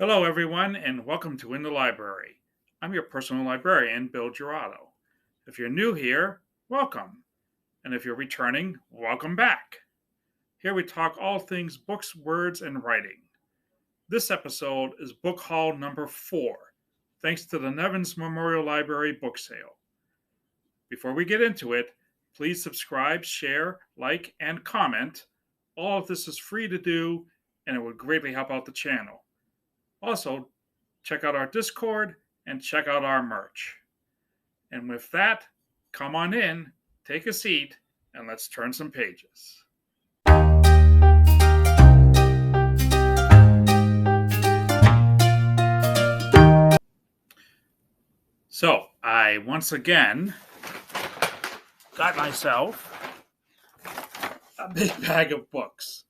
Hello, everyone, and welcome to In the Library. I'm your personal librarian, Bill Georato. If you're new here, welcome. And if you're returning, welcome back. Here we talk all things books, words, and writing. This episode is book haul number 4, thanks to the Nevins Memorial Library book sale. Before we get into it, please subscribe, share, like, and comment. All of this is free to do, and it would greatly help out the channel. Also, check out our Discord and check out our merch. And with that, come on in, take a seat, and let's turn some pages. So, I once again got myself a big bag of books,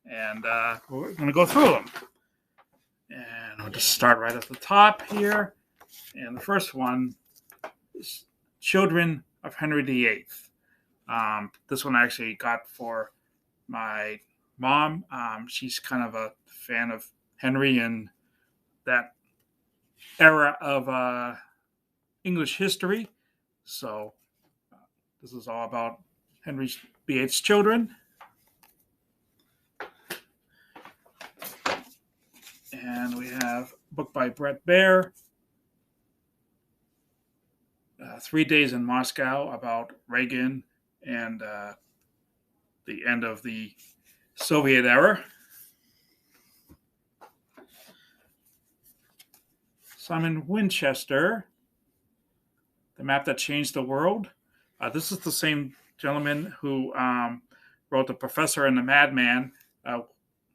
and we're going to go through them. And I'll just start right at the top here. And the first one is Children of Henry VIII. This one I actually got for my mom. She's kind of a fan of Henry and that era of English history. So this is all about Henry VIII's children. And we have a book by Bret Baier, 3 Days in Moscow, about Reagan and the end of the Soviet era. Simon Winchester, The Map That Changed the World. This is the same gentleman who wrote The Professor and the Madman,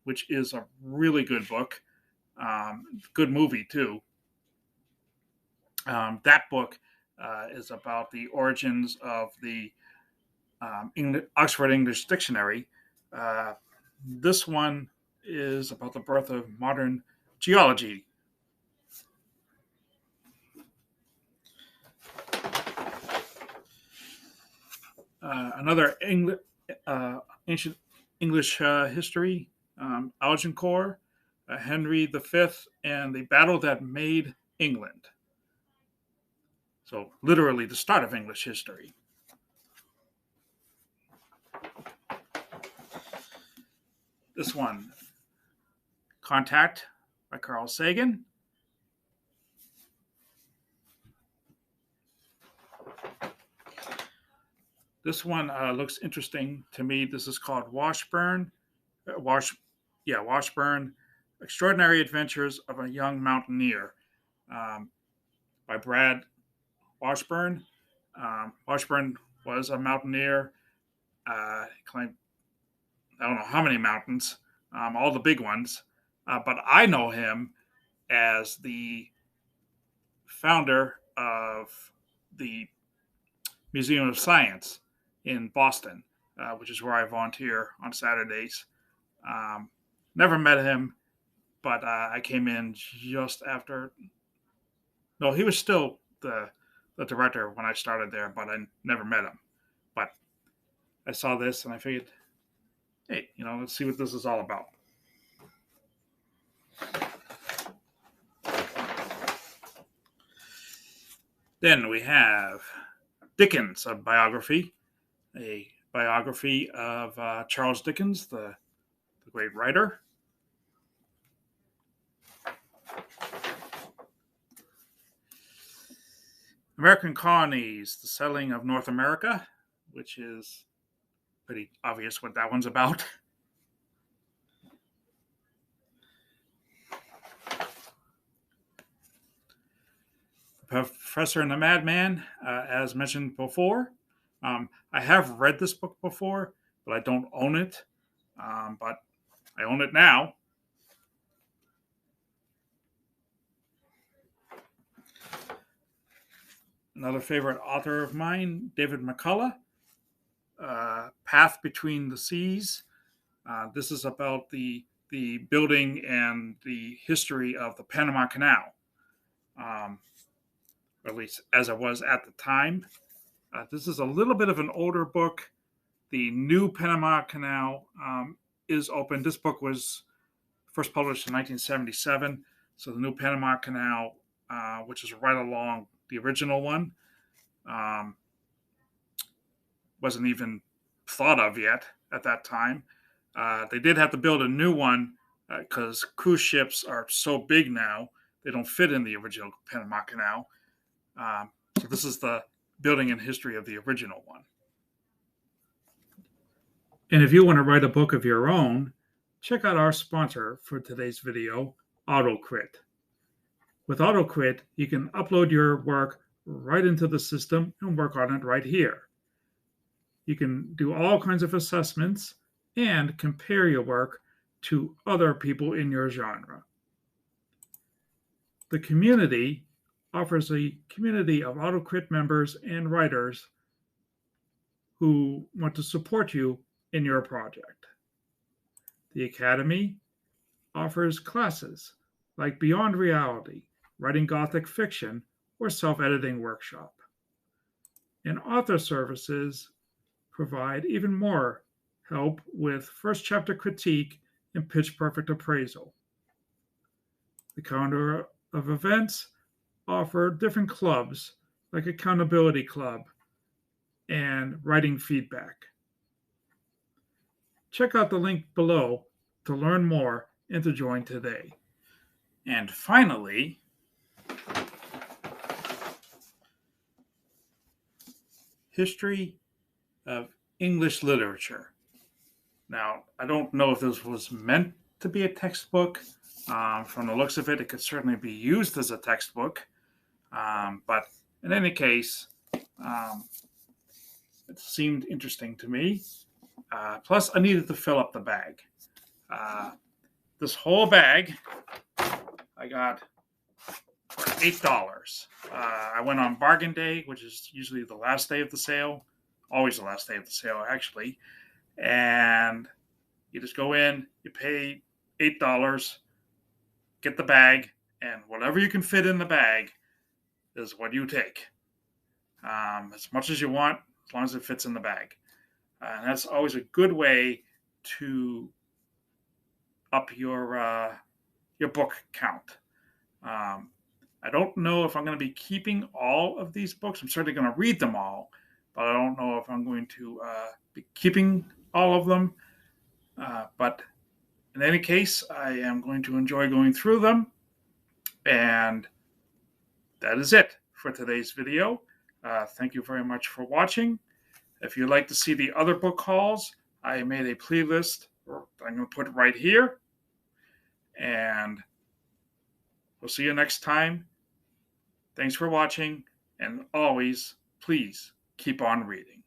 which is a really good book. Good movie, too. That book is about the origins of the Oxford English Dictionary. This one is about the birth of modern geology. Another ancient English history, Agincourt, Henry V, and the battle that made England. So, literally, the start of English history. This one, Contact by Carl Sagan. This one looks interesting to me. This is called Washburn. Washburn, Extraordinary Adventures of a Young Mountaineer, by Brad Washburn. Washburn was a mountaineer. Climbed, I don't know how many mountains, all the big ones. But I know him as the founder of the Museum of Science in Boston, which is where I volunteer on Saturdays. Never met him, but I came in just after. No, he was still the director when I started there, but I never met him. But I saw this and I figured, hey, let's see what this is all about. Then we have Dickens, a biography of Charles Dickens, the great writer. American Colonies, the Settling of North America, which is pretty obvious what that one's about. Professor and the Madman, as mentioned before. I have read this book before, but I don't own it. But I own it now. Another favorite author of mine, David McCullough, Path Between the Seas. This is about the building and the history of the Panama Canal, or at least as it was at the time. This is a little bit of an older book. The new Panama Canal is open. This book was first published in 1977, So the new Panama Canal, which is right along the original one, um, wasn't even thought of yet at that time. They did have to build a new one because cruise ships are so big now, they don't fit in the original Panama Canal. So this is the building and history of the original one. And if you want to write a book of your own, check out our sponsor for today's video, AutoCrit. With AutoCrit, you can upload your work right into the system and work on it right here. You can do all kinds of assessments and compare your work to other people in your genre. The community offers a community of AutoCrit members and writers who want to support you in your project. The Academy offers classes like Beyond Reality, Writing Gothic Fiction, or Self-Editing Workshop. And author services provide even more help with first chapter critique and pitch perfect appraisal. The calendar of events offer different clubs like Accountability Club and Writing Feedback. Check out the link below to learn more and to join today. And finally, history of English literature. Now, I don't know if this was meant to be a textbook. From the looks of it, it could certainly be used as a textbook. But in any case, it seemed interesting to me. Plus, I needed to fill up the bag. This whole bag I got for $8. I went on bargain day, which is usually the last day of the sale. Always the last day of the sale, actually. And you just go in, you pay $8, get the bag, and whatever you can fit in the bag is what you take. As much as you want, as long as it fits in the bag. And that's always a good way to up your book count. I don't know if I'm going to be keeping all of these books. I'm certainly going to read them all, but I don't know if I'm going to be keeping all of them. But in any case, I am going to enjoy going through them. And that is it for today's video. Thank you very much for watching. If you'd like to see the other book hauls, I made a playlist I'm going to put right here. And we'll see you next time. Thanks for watching. And always, please keep on reading.